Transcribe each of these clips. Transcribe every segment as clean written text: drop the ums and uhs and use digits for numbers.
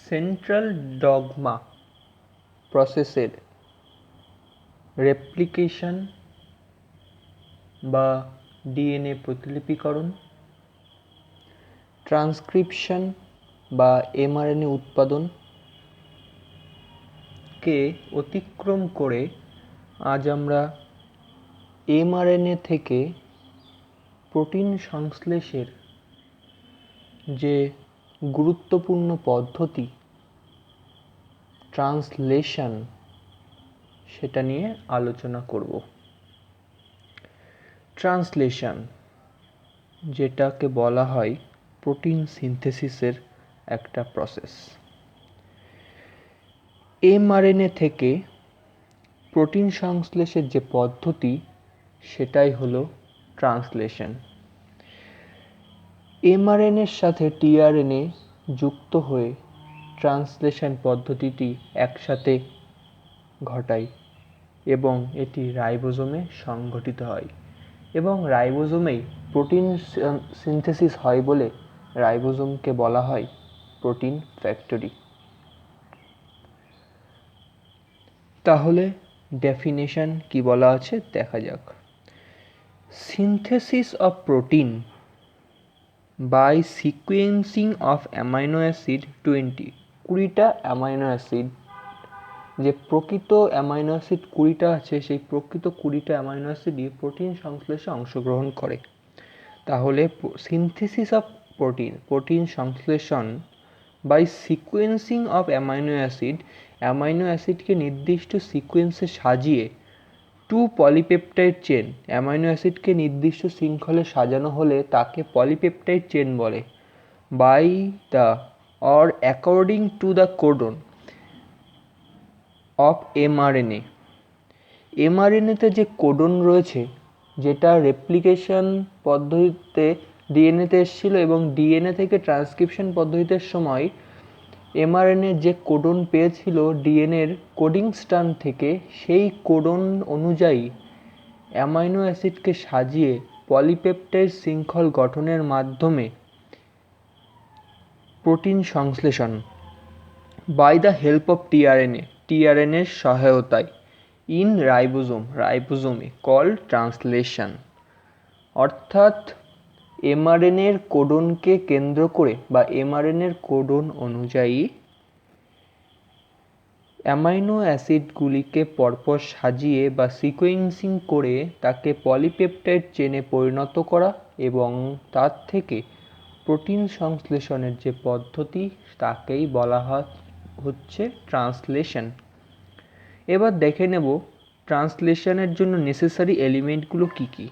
Central dogma প্রসেসের replication বা DNA প্রতিলিপিকরণ, transcription বা এমআরএনএ উৎপাদনকে অতিক্রম করে আজ আমরা এমআরএনএ থেকে প্রোটিন সংশ্লেষের যে গুরুত্বপূর্ণ পদ্ধতি ট্রান্সলেশন সেটা নিয়ে আলোচনা করব। ট্রান্সলেশন যেটাকে বলা হয় প্রোটিন সিনথেসিসের একটা প্রসেস। এমআরএনএ থেকে প্রোটিন সংশ্লেষের যে পদ্ধতি সেটাই হলো ট্রান্সলেশন। এমআরএনএর সাথে টিআরএনএ যুক্ত হয়ে ট্রান্সলেশন পদ্ধতিটি একসাথে ঘটায় এবং এটি রাইবোজোমে সংঘটিত হয় এবং রাইবোজোমেই প্রোটিন সিনথেসিস হয় বলে রাইবোজোমকে বলা হয় প্রোটিন ফ্যাক্টরি। তাহলে ডেফিনেশন কি বলা আছে দেখা যাক। Synthesis of protein by sequencing of amino acid 20টা অ্যামাইনো অ্যাসিড, যে প্রকৃত অ্যামাইনো অ্যাসিড 20টা আছে সেই প্রকৃত 20টা অ্যামাইনো অ্যাসিডই প্রোটিন সংশ্লেষে অংশগ্রহণ করে। তাহলে সিনথেসিস অফ প্রোটিন সংশ্লেষণ বাই সিকোয়েন্সিং অফ অ্যামাইনো অ্যাসিডকে নির্দিষ্ট সিকোয়েন্সে সাজিয়ে টু পলিপেপটাইড চেন, অ্যামাইনো অ্যাসিডকে নির্দিষ্ট শৃঙ্খলে সাজানো হলে তাকে পলিপেপটাইড চেন বলে। By the or according to the codon of mRNA, এমআরএনএতে যে কোডন রয়েছে যেটা রেপ্লিকেশন পদ্ধতিতে ডিএনএতে এসেছিল এবং ডিএনএ থেকে ট্রান্সক্রিপশন পদ্ধতির সময় এমআরএনএ যে কোডন পেয়েছিল ডিএনএর কোডিং স্ট্র্যান্ড থেকে, সেই কোডন অনুযায়ী অ্যামাইনো অ্যাসিডকে সাজিয়ে পলিপেপটাইড শৃঙ্খল গঠনের মাধ্যমে প্রোটিন সংশ্লেষণ বাই দ্য হেল্প অফ টিআরএনএর সহায়তায় ইন রাইবোজোমে কল্ড ট্রান্সলেশন। অর্থাৎ এমআরএনএর কোডনকে কেন্দ্র করে বা এমআরএনএর কোডন অনুযায়ী অ্যামাইনো অ্যাসিডগুলিকে পরপর সাজিয়ে বা সিকোয়েন্সিং করে তাকে পলিপেপটাইড চেনে পরিণত করা এবং তার থেকে প্রোটিন সংশ্লেষণের যে পদ্ধতি তাকেই বলা হচ্ছে ট্রান্সলেশন। এবার দেখে নেব ট্রান্সলেশনের জন্য নেসেসারি এলিমেন্টগুলো কি কি।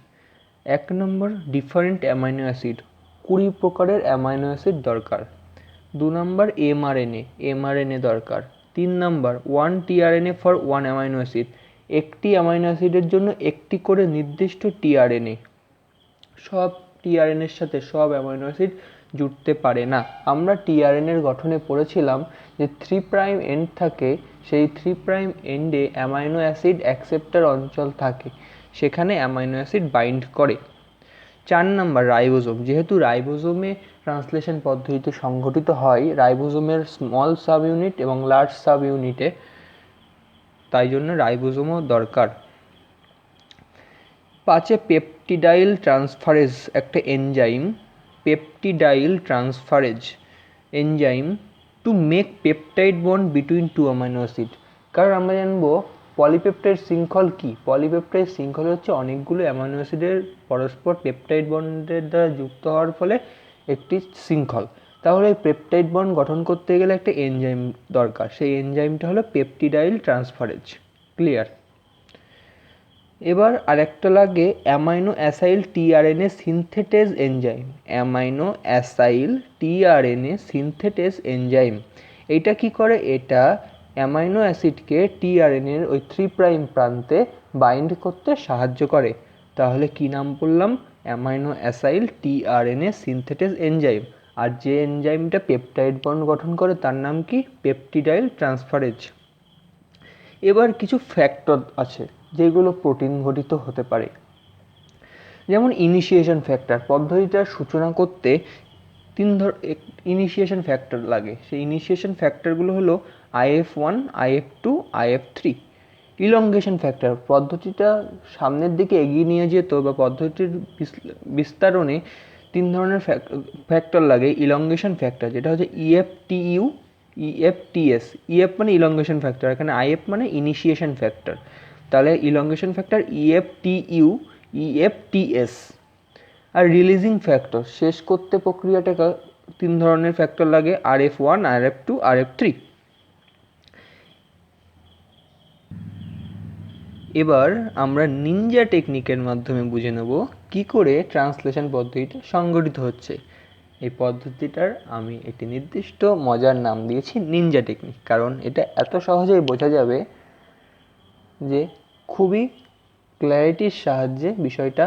1 নম্বর ডিফারেন্ট অ্যামাইনো অ্যাসিড, 20 প্রকারের অ্যামাইনো অ্যাসিড দরকার। 2 নম্বর এমআরএনএ দরকার। 3 নম্বর 1 টিআরএনএ ফর 1 অ্যামাইনো অ্যাসিড, একটি অ্যামাইনো অ্যাসিডের জন্য একটি করে নির্দিষ্ট টিআরএনএ। সব টিআরএনএর সাথে সব অ্যামাইনো অ্যাসিড জুড়তে পারে না। আমরা টিআরএনএর গঠনে পড়েছিলাম যে 3' এন্ড থাকে, সেই 3' এন্ডে অ্যামাইনো অ্যাসিড অ্যাকসেপ্টার অঞ্চল থাকে, সেখানে অ্যামাইনো অ্যাসিড বাইন্ড করে। 4 নম্বর রাইবোজোম, যেহেতু রাইবোজোমে ট্রান্সলেশন পদ্ধতিতে সংঘটিত হয় রাইবোজোমের স্মল সাব ইউনিট এবং লার্জ সাব ইউনিটে, তাই জন্য রাইবোজোমও দরকার। 5 পেপটিডাইল ট্রান্সফারেজ একটা enzyme, peptidyl transferase enzyme to make peptide bond between 2 amino acid. কারণ আমরা জানবো পলিপেপটাইড শৃঙ্খল কি, পলিপেপটাইড শৃঙ্খল হচ্ছে অনেকগুলো অ্যামাইনো অ্যাসিডের পরস্পর পেপটাইড বন্ডের দ্বারা যুক্ত হওয়ার ফলে একটি শৃঙ্খল। তাহলে এই পেপটাইড বন্ড গঠন করতে গেলে একটা এনজাইম দরকার, সেই এনজাইমটা হলো পেপটিডাইল ট্রান্সফারেজ। ক্লিয়ার? এবার আরেকটা লাগে amino acyl tRNA synthetase enzyme, amino acyl tRNA synthetase enzyme. এইটা কি করে? এটা অ্যামাইনো অ্যাসিডকে টিআরএনএর ওই 3' প্রান্তে বাইন্ড করতে সাহায্য করে। তাহলে কি নাম বললাম? Amino acyl tRNA synthetase enzyme. আর যে এনজাইমটা পেপটাইড বন্ড গঠন করে তার নাম কি? Peptidyl transferase. এবার কিছু ফ্যাক্টর আছে যেগুলো প্রোটিন গঠিত হতে পারে, যেমন ইনিশিয়েশন ফ্যাক্টর, পদ্ধতিটার সূচনা করতে ইনিশিয়েশন ফ্যাক্টর লাগে। সেই ইনিশিয়েশন ফ্যাক্টরগুলো হলো IF1, IF2, IF3। Elongation factor পদ্ধতিটা সামনের দিকে এগিয়ে নিয়ে যেত বা পদ্ধতির বিস্তারণে 3 ধরনের ফ্যাক্টর লাগে। ইলংগেশন ফ্যাক্টর যেটা হচ্ছে EFTU, EFTS। EF মানে ইলংগেশন ফ্যাক্টর, এখানে IF মানে ইনিশিয়েশন ফ্যাক্টর। তাহলে ইলংগেশন ফ্যাক্টর EFTU, EFTS। আর রিলিজিং ফ্যাক্টর শেষ করতে প্রক্রিয়াটাকে 3 ধরনের ফ্যাক্টর লাগে, RF1, RF2, RF3। এবার আমরা নিনজা টেকনিকের মাধ্যমে বুঝে নেব কি করে ট্রান্সলেশন পদ্ধতিটা সংগঠিত হচ্ছে। এই পদ্ধতিটার আমি একটি নির্দিষ্ট মজার নাম দিয়েছি নিনজা টেকনিক, কারণ এটা এত সহজেই বোঝা যাবে যে খুবই ক্ল্যারিটির সাহায্যে বিষয়টা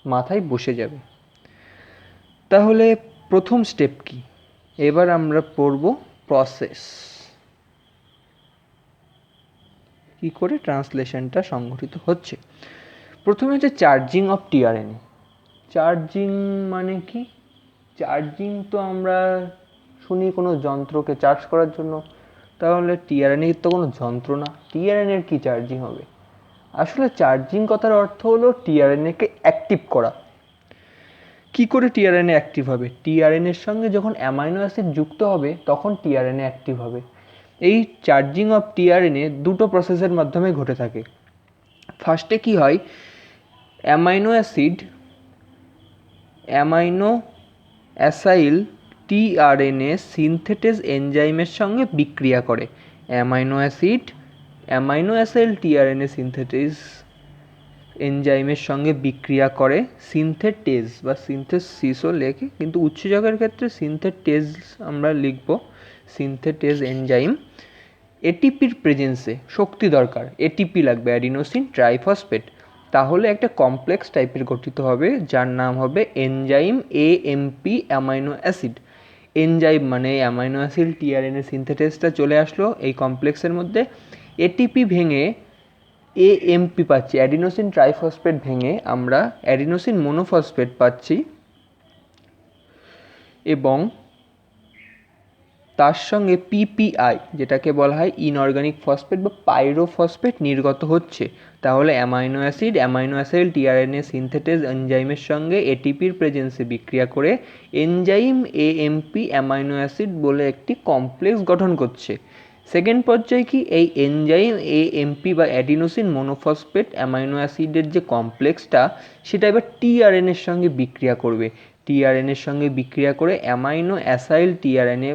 মাথায় বসে যাবে। তাহলে প্রথম স্টেপ কি? এবার আমরা পড়ব প্রসেস, কি করে ট্রান্সলেশনটা সংঘটিত হচ্ছে। প্রথমে হচ্ছে চার্জিং অফ টিআরএনএ। চার্জিং মানে কি? চার্জিং তো আমরা শুনি কোনো যন্ত্রকে চার্জ করার জন্য, তাহলে টিআরএনএ তো কোনো যন্ত্র না, টিআরএনএর কি চার্জিং হবে? আসলে চার্জিং কথার অর্থ হলো টিআরএনএকে অ্যাক্টিভ করা। কি করে টিআরএনএ অ্যাক্টিভ হবে? টিআরএনএর সঙ্গে যখন অ্যামাইনো অ্যাসিড যুক্ত হবে তখন টিআরএনএ অ্যাক্টিভ হবে। এই চার্জিং অফ টিআরএনএ দুটো প্রসেসের মাধ্যমে ঘটে থাকে। ফার্স্টে কি হয়, অ্যামাইনো অ্যাসাইল টিআরএনএ সিনথেটেজ এনজাইমের সঙ্গে বিক্রিয়া করে। অ্যামাইনো অ্যাসাইল টিআরএনএ সিনথেটেজ এনজাইমের সঙ্গে বিক্রিয়া করে। সিনথেটেজ বা সিনথেসিসও লেখে, কিন্তু উৎসেচকের ক্ষেত্রে সিনথেটেজ আমরা লিখব। সিনথেটেজ এনজাইম এটিপির প্রেজেন্সে, শক্তি দরকার, এটিপি লাগবে, অ্যাডিনোসিন ট্রাইফসফেট, তাহলে একটা কমপ্লেক্স টাইপের গঠিত হবে যার নাম হবে enzyme AMP amino acid. Enzyme মানে অ্যামাইনো অ্যাসিড টিআরএনএ সিনথেটেজটা চলে আসলো এই কমপ্লেক্সের মধ্যে। এটিপি ভেঙে AMP পাচ্ছি, অ্যাডিনোসিন ট্রাইফসফেট ভেঙে আমরা অ্যাডিনোসিন মনোফসফেট পাচ্ছি, এবং তার সঙ্গে PPI যেটাকে বলা হয় ইনঅর্গানিক ফসফেট বা পাইরোফসফেট নির্গত হচ্ছে। তাহলে অ্যামাইনো অ্যাসাইল টিআরএনএ সিনথেটেজ এনজাইমের সঙ্গে এটিপির প্রেজেন্সে বিক্রিয়া করে এনজাইম AMP অ্যামাইনো অ্যাসিড বলে একটি কমপ্লেক্স গঠন করছে। সেকেন্ড পর্যায়ে কি, এই এনজাইম AMP বা অ্যাডিনোসিন মনোফসফেট অ্যামাইনো অ্যাসিডের যে কমপ্লেক্সটা সেটা এবার টিআরএনএর সঙ্গে বিক্রিয়া করবে। টিআরএনএর সঙ্গে বিক্রিয়া করে অ্যামাইনো অ্যাসাইল টিআরএনএ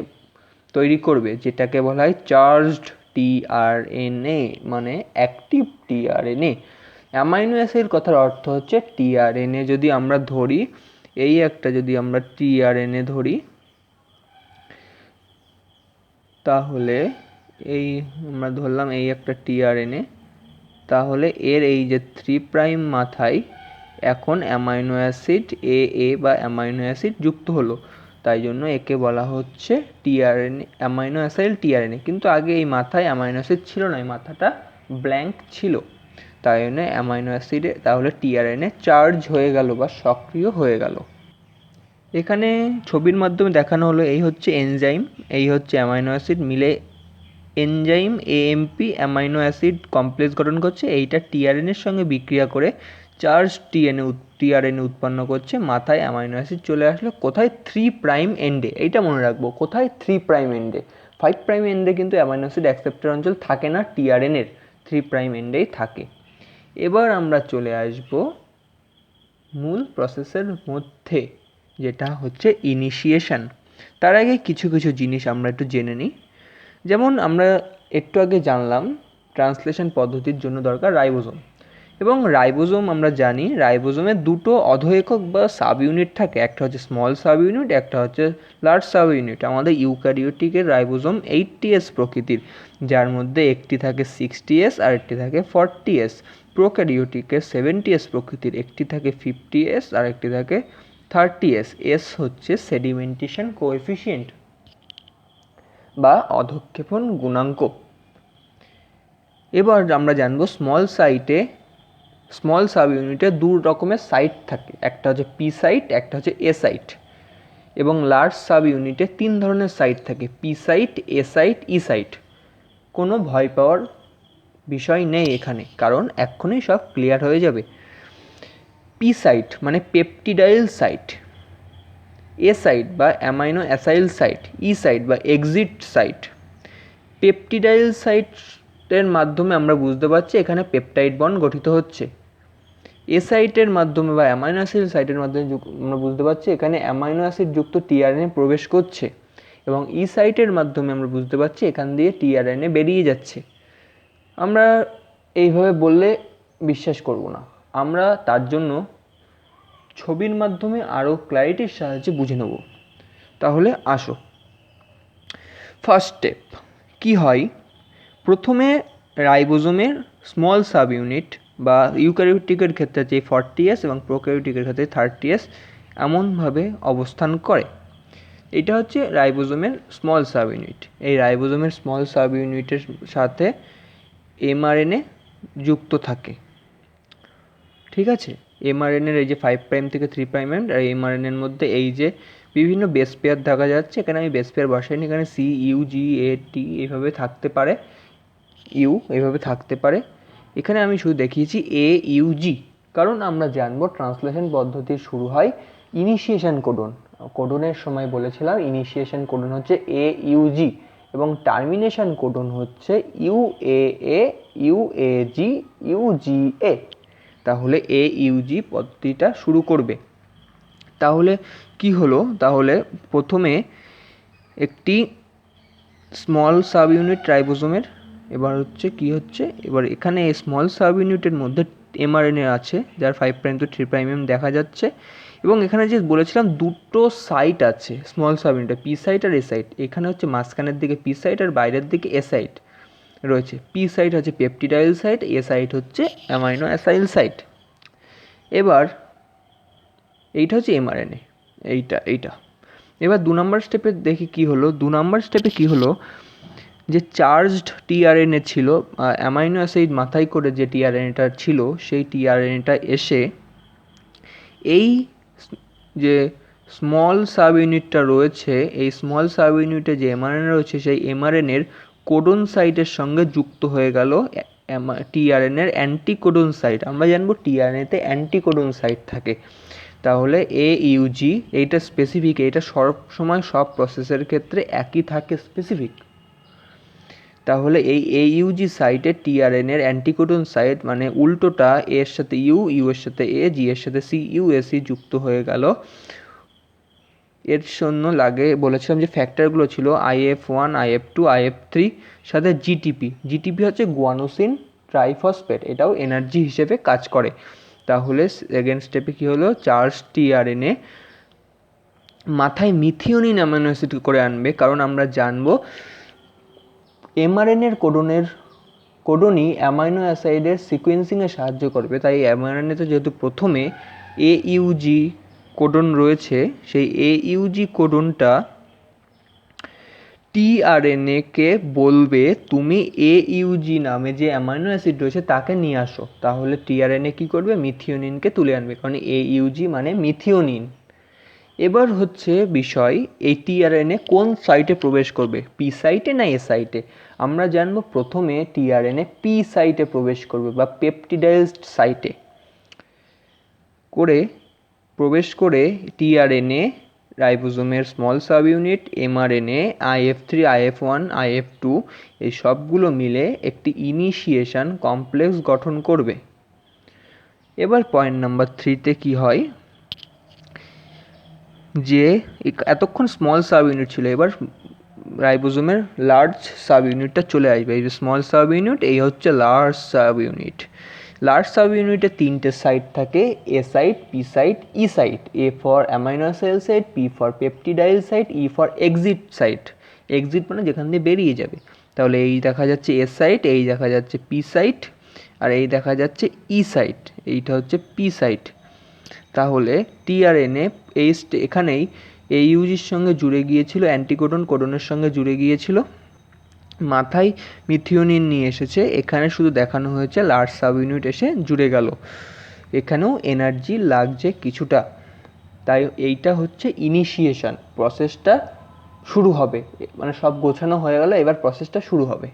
তৈরি করবে, যেটাকে বলা হয় চার্জড টিআরএনএ মানে অ্যাক্টিভ টিআরএনএ। অ্যামাইনো অ্যাসিড কথার অর্থ হচ্ছে টিআরএনএ যদি আমরা ধরি, এই একটা যদি আমরা টিআরএনএ ধরি, তাহলে এই আমরা ধরলাম এই একটা টিআরএনএ, তাহলে এর এই যে 3' মাথায় এখন অ্যামাইনো অ্যাসিড AA বা অ্যামাইনো অ্যাসিড যুক্ত হলো, তাই জন্য একে বলা হচ্ছে টিআরএনএ, অ্যামাইনো অ্যাসাইল টিআরএনএ। কিন্তু আগে এই মাথায় অ্যামাইনো অ্যাসিড ছিল না, এই মাথাটা ব্ল্যাঙ্ক ছিল, তাই জন্য অ্যামাইনো অ্যাসিডে তাহলে টিআরএনএ চার্জ হয়ে গেল বা সক্রিয় হয়ে গেল। এখানে ছবির মাধ্যমে দেখানো হলো এই হচ্ছে এনজাইম, এই হচ্ছে অ্যামাইনো অ্যাসিড, মিলে enzyme AMP amino acid complex গঠন করছে। এইটা টিআরএনএর সঙ্গে বিক্রিয়া করে চার্জ টিআরএনএ উৎপন্ন করছে। মাথায় অ্যামাইনো অ্যাসিড চলে আসলো, কোথায়? 3' এন্ডে। এইটা মনে রাখবো, কোথায়? 3' এন্ডে। 5' এন্ডে কিন্তু অ্যামাইনো অ্যাসিড অ্যাকসেপ্টর অঞ্চল থাকে না টিআরএনএর, 3' এন্ডেই থাকে। এবার আমরা চলে আসব মূল প্রসেসের মধ্যে, যেটা হচ্ছে ইনিশিয়েশন। তার আগে কিছু জিনিস আমরা একটু জেনে নিই। যেমন আমরা একটু আগে জানলাম ট্রান্সলেশন পদ্ধতির জন্য দরকার রাইবোজোম, এবং রাইবোজোম আমরা জানি রাইবোজোমের দুটো অধঃএকক বা সাব ইউনিট থাকে, একটা হচ্ছে স্মল সাব ইউনিট, একটা হচ্ছে লার্জ সাব ইউনিট। আমাদের ইউক্যারিওটিকের রাইবোজোম 80S প্রকৃতির, যার মধ্যে একটি থাকে 60S আর একটি থাকে 40S। প্রোক্যারিওটিকের 70S প্রকৃতির, একটি থাকে 50S আর একটি থাকে 30S। S হচ্ছে সেডিমেন্টেশন কোএফিসিয়েন্ট বা অধঃক্ষেপণ গুণাঙ্ক। এবার আমরা জানবো স্মল সাব ইউনিটে দু রকমের সাইট থাকে, একটা হচ্ছে P সাইট, একটা হচ্ছে A সাইট। এবং লার্জ সাব ইউনিটে 3 ধরনের সাইট থাকে, পি সাইট, এ সাইট, ই সাইট। কোনো ভয় পাওয়ার বিষয় নেই এখানে, কারণ এক্ষুনি সব ক্লিয়ার হয়ে যাবে। পি সাইট মানে পেপটিডাইল সাইট, এ সাইট বা amino acyl site, E site বা এক্সিট সাইট। পেপটিডাইল সাইটের মাধ্যমে আমরা বুঝতে পারছি এখানে পেপটাইড বন্ড গঠিত হচ্ছে। এ সাইটের মাধ্যমে বা অ্যামাইনো অ্যাসিড সাইটের মাধ্যমে আমরা বুঝতে পারছি এখানে অ্যামাইনো অ্যাসিড যুক্ত টিআরএনএ প্রবেশ করছে, এবং ই সাইটের মাধ্যমে আমরা বুঝতে পারছি এখান দিয়ে টিআরএনএ বেরিয়ে যাচ্ছে। আমরা এইভাবে বললে বিশ্বাস করব না, আমরা তার জন্য ছবির মাধ্যমে আরও ক্ল্যারিটির সাহায্যে বুঝে নেব। তাহলে আসো, ফার্স্ট স্টেপ কি হয়। প্রথমে রাইবোজোমের স্মল সাব ইউনিট বা ইউক্যারিওটিকের ক্ষেত্রে যে 40S এবং প্রোক্যারিওটিকের ক্ষেত্রে 30S এমনভাবে অবস্থান করে। এটা হচ্ছে রাইবোজোমের স্মল সাব ইউনিট। এই রাইবোজোমের স্মল সাব ইউনিটের সাথে এমআরএনএ যুক্ত থাকে, ঠিক আছে। এমআরএনএর এই যে 5' থেকে 3' এন্ড, আর এমআরএনএর মধ্যে এই যে বিভিন্ন বেস পেয়ার দেখা যাচ্ছে, এখানে আমি বেস পেয়ার বসাইনি, এখানে সি ইউ জি এ টি এইভাবে থাকতে পারে, ইউ এইভাবে থাকতে পারে। এখানে আমি শুধু দেখিয়েছি এ ইউ জি, কারণ আমরা জানবো ট্রান্সলেশন পদ্ধতি শুরু হয় ইনিশিয়েশন কোডন। কোডনের সময় বলেছিলাম ইনিশিয়েশন কোডন হচ্ছে এ ইউ জি এবং টার্মিনেশন কোডন হচ্ছে U A A, U A G, U G A. তাহলে এ ইউ জি পদ্ধতিটা শুরু করবে। তাহলে কি হলো, তাহলে প্রথমে একটি স্মল সাব ইউনিট রাইবোজোমের, এবার হচ্ছে কি হচ্ছে, এবার এখানে স্মল সাব ইউনিটের মধ্যে এমআরএনএ আছে যার 5' to 3' দেখা যাচ্ছে, এবং এখানে যে বলেছিলাম দুটো সাইট আছে স্মল সাব ইউনিটে, পি সাইট আর এ সাইট। এখানে হচ্ছে মাঝখানের দিকে পি সাইট আর বাইরের দিকে এ সাইট রয়েছে। পি সাইট হচ্ছে পেপটিডাইল সাইট, এ সাইট হচ্ছে অ্যামাইনো অ্যাসাইল সাইট। এবার এইটা হচ্ছে এমআরএনএ, এইটা। এবার 2 নম্বর স্টেপে দেখি কি হলো। 2 নম্বর স্টেপে কি হলো, যে চার্জড টিআরএনএ ছিল, অ্যামাইনো অ্যাসিড মাথায় করে যে টিআরএনএটা ছিল, সেই টিআরএনএটা এসে এই যে স্মল সাব ইউনিটটা রয়েছে, এই স্মল সাব ইউনিটে যে এমআরএনএ রয়েছে, সেই এমআরএনএর কোডন সাইটের সঙ্গে যুক্ত হয়ে গেল টিআরএনএর অ্যান্টিকোডন সাইট। আমরা জানবো টিআরএনএতে অ্যান্টিকোডন সাইট থাকে। তাহলে এ ইউজি এইটা স্পেসিফিক, এইটা সব সময় সব প্রসেসের ক্ষেত্রে একই থাকে, স্পেসিফিক। তাহলে এই এইউজি সাইটে টিআরএনএর অ্যান্টিকোডন সাইট মানে উল্টোটা, এর সাথে ইউ, ইউ এর সাথে এ, জি এর সাথে সি, ইউ এ সি যুক্ত হয়ে গেল। এর জন্য লাগে বলেছিলাম যে ফ্যাক্টরগুলো ছিল IF1, IF2, IF3 সাথে জিটিপি। জিটিপি হচ্ছে গুয়ানোসিন ট্রাইফসফেট, এটাও এনার্জি হিসেবে কাজ করে। তাহলে সেকেন্ড স্টেপে কী হলো, চার্জ টিআরএনএ মাথায় মিথিওনিন অ্যামাইনো অ্যাসিড করে আনবে, কারণ আমরা জানবো এমআরএনএর কোডনই অ্যামাইনো অ্যাসাইডের সিকোয়েন্সিংয়ে সাহায্য করবে। তাই এমআরএনএতে যেহেতু প্রথমে এইউজি কোডন রয়েছে, সেই এইউজি কোডনটা টিআরএনএকে বলবে তুমি এইউজি নামে যে অ্যামাইনো অ্যাসিড রয়েছে তাকে নিয়ে আসো। তাহলে টিআরএনএ কী করবে, মিথিওনিনকে তুলে আনবে, কারণ এইউজি মানে মিথিওনিন। এবার হচ্ছে বিষয়, এই টিআরএনএ কোন সাইটে প্রবেশ করবে, পি সাইটে না এ সাইটে। আমরা জানবো প্রথমে টিআরএনএ পি সাইটে প্রবেশ করবে বা পেপটিডাইজড সাইটে প্রবেশ করে টিআরএনএ, রাইবোজোমের small sub unit, mRNA, IF3, IF1, IF2 এই সবগুলো মিলে একটি ইনিশিয়েশন কমপ্লেক্স গঠন করবে। এবার পয়েন্ট নাম্বার 3তে কি হয়, যে এতক্ষণ স্মল সাব ইউনিট ছিল, এবার রাইবোজোমের লার্জ সাব ইউনিটটা চলে আসবে। এই যে স্মল সাব ইউনিট, এই হচ্ছে large sub unit. Large sub ইউনিটে 3টে সাইট থাকে, A site, P site, E site. A for amino acid site, P for peptidyl site, E for exit site. Exit মানে যেখান দিয়ে বেরিয়ে যাবে। তাহলে এই দেখা যাচ্ছে এ সাইট, এই দেখা যাচ্ছে পি সাইট, আর এই দেখা যাচ্ছে ই সাইট, এইটা হচ্ছে পি সাইট। তাহলে টিআরএনএ এখানেই এইউজির সঙ্গে জুড়ে গিয়েছিল, অ্যান্টিকোডন কোডনের সঙ্গে জুড়ে গিয়েছিল, মাথায় মিথিওনিন নিয়ে এসেছে। এখানে শুধু দেখানো হয়েছে লার্জ সাব ইউনিট এসে জুড়ে গেল। এখানেও এনার্জি লাগছে কিছুটা। তাই এইটা হচ্ছে ইনিশিয়েশন, প্রসেসটা শুরু হবে, মানে সব গোছানো হয়ে গেল, এবার প্রসেসটা শুরু হবে।